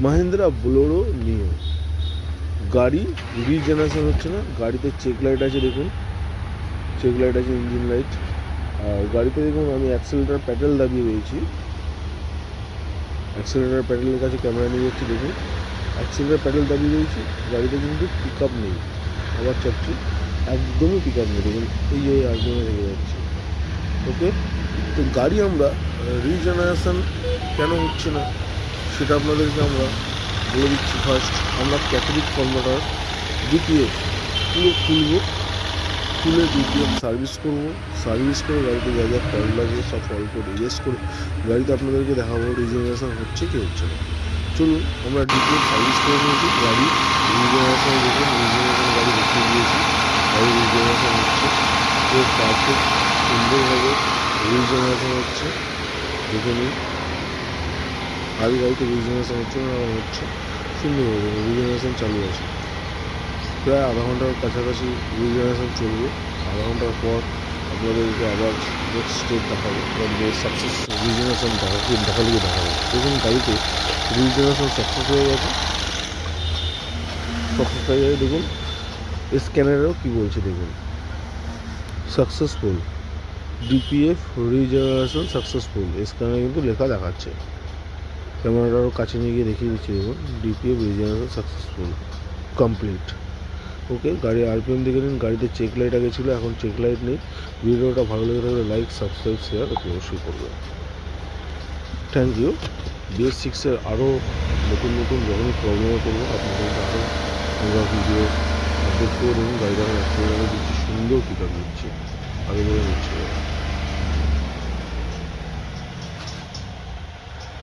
Mahindra Bolero নিও গাড়ি regeneration হচ্ছে না। গাড়িতে চেক লাইট আছে, দেখুন চেক লাইট আছে, ইঞ্জিন লাইট। আর গাড়িতে দেখুন আমি অ্যাক্সেলেটার প্যাডেল দাবিয়ে রয়েছি, অ্যাক্সেলেটার প্যাডেলের কাছে ক্যামেরা নিয়ে যাচ্ছি, দেখুন অ্যাক্সেলেটার প্যাডেল দাবিয়ে রয়েছি। গাড়িতে কিন্তু পিক আপ নেই, আবার চাপছি, একদমই পিক আপ নেই, দেখুন এই যে একদমই রেখে যাচ্ছে। ওকে, তো গাড়ি আমরা রিজেনারেশন কেন হচ্ছে না সেটা আপনাদেরকে আমরা বলে দিচ্ছি। ফার্স্ট আমরা ক্যাথলিক কনভার্টার ডিপিএফ পুরো খুলবো, খুলে ডিপিএফ সার্ভিস করবো, সার্ভিস করে গাড়িতে যা যা ফল্ট লাগে সব ফল্ট রিজেস্ট করে গাড়িতে আপনাদেরকে দেখাবো রিজেনারেশন হচ্ছে কি হচ্ছে না। চলুন আমরা ডিপিএফ সার্ভিস করে নিয়েছি, গাড়ি রিজেনারেশন দেখুন, রিজেনারেশন গাড়ি দেখিয়ে দিয়েছি, গাড়ি রিজেনারেশন হচ্ছে পুরো পারফেক্ট সুন্দরভাবে রিজেনারেশন হচ্ছে। দেখে নিন আগে গাড়িতে রিজেনারেশন হচ্ছে না, হচ্ছে সুন্দরভাবে রিজেনারেশন চালু আছে। প্রায় আধা ঘন্টার কাছাকাছি রিজেনারেশন চলবে। আধা ঘন্টার পর আপনাদেরকে আবার নেক্সট স্টেপ দেখাবো, সাকসেস রিজেনারেশন দেখালে দেখাবো। দেখুন গাড়িতে রিজেনারেশন সাকসেস হয়ে গেছে, সাকসেস হয়ে গেছে। দেখুন স্ক্যানারেও কী বলছে, দেখুন সাকসেসফুল ডিপিএফ রিজেনারেশন সাকসেসফুল, স্ক্যানারে কিন্তু লেখা দেখাচ্ছে। ক্যামেরাটারও কাছে নিয়ে গিয়ে দেখিয়ে দিচ্ছি, দেখুন ডিপিএফ রিজেনারেশন সাকসেসফুল কমপ্লিট। ওকে, গাড়ির আরপিএম দেখে নিন। গাড়িতে চেক লাইট আগে ছিল, এখন চেক লাইট নেই। ভিডিওটা ভালো লেগে থাকলে লাইক, সাবস্ক্রাইব, শেয়ার অবশ্যই করবেন। Thank you. BS6-এর আরও নতুন নতুন যখনই প্রবলেমে করবো আপনাদের কাছে আমরা ভিডিও আপডেট করে দেবো। গাড়িটা এখন অ্যাক্সিডেন্ট দিচ্ছি, সুন্দর পিক আপ দিচ্ছি, আগে বলে নিচ্ছি।